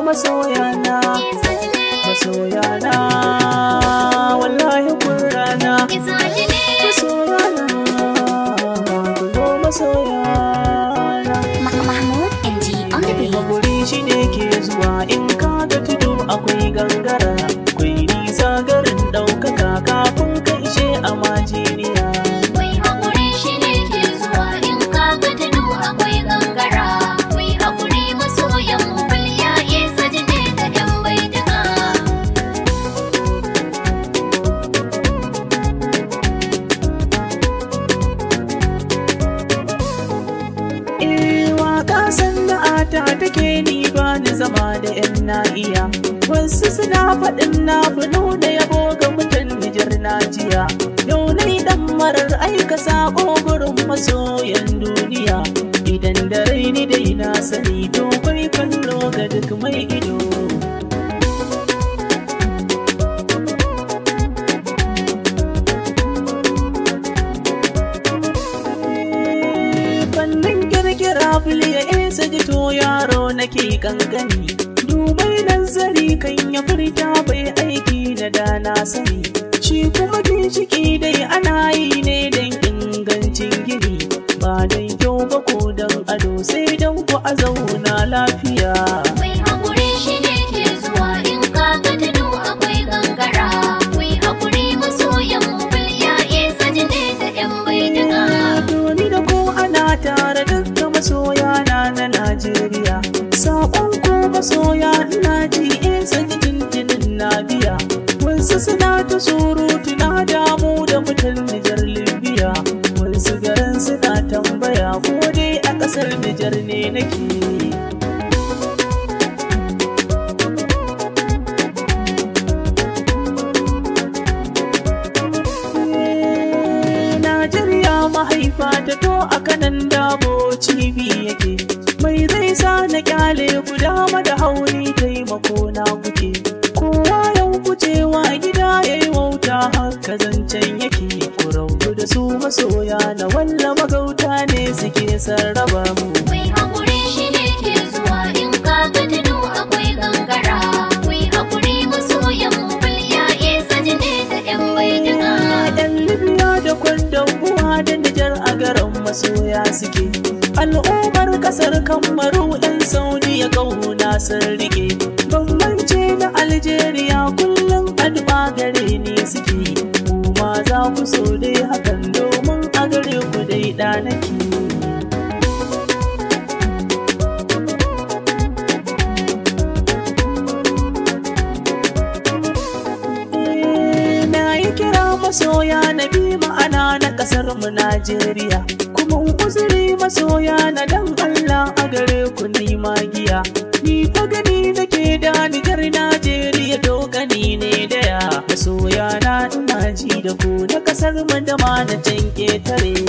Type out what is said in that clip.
masoyana, masoyana, wallahi kun rana. Masoyana, kun zo masoyana. Mahmud MG on the beat. Hakuri shi ne ke zuwa in ka ga tudu akwai gangara. Akwai nisa garin ɗaukaka kafin ka ishe a majiniya. Ta take ni ba ni zama da 'yan na'iya. Wasu suna faɗin na fi nuna yabo ga mutan Nijar Najiya. Yau nai dan marar aika sako gurin masoyan duniya. Idan da raini dai na sani to kai kallo ga duk mai ido. Ya isa jito yaro nake kankani, dubai nazari kan ya furta bai aiki da dana sani. Shi kuma ginshiki dai ana yi ne don ingancin gini, ba don kyau ba ko don ado sai don ku a zauna lafiya. Mai haƙuri shi ne ke zuwa in ka ga tudu akwai gangara. Mai haƙuri masoyan mubul ya isa jine da 'yan baidiga. Doni da ko ana tare dukka masoyana na Najeriya. Saƙon ko masoya ina ji isa tintinin na biya. Wasu suna ta surutu na damu da mutan Nijar Libya. Wasu garin suna tambaya ko dai a ƙasar Nijar ne nake. Najeriya mahaifa ta to a kanan dabo cibi yake. Mai zai sa na kyale ku dama da hauri taimako na kuke. Kowa yau kucewa gida yayi wauta haka zancen yake. Ku rautu da su masoya na walla magauta ne suke sarraba mu. Mai haƙuri shi ne ke zuwa in ka ga tudu akwai gangara. Mai haƙuri masoyan mubul ya isa jine da 'yan baidiga. Yan Libya da kwandon uwa da Nijar a garin masoya suke. Al'ummar kasar Kamaru 'yan Saudiya kauna sun rike. Bambance na Algeria kullum addu'a gare ni suke. Kuma za ku so dai hakan domin a gare ku dai ɗanaki. Masoya na bi ma'ana na kasar mu Najeriya, kuma uzuri masoya na dan Allah a gare ku ni magiya. Ni fa gani nake da Nijar Najeriya dokani ne daya. Masoya na ina ji da ku na kasar mu da ma na can ketare.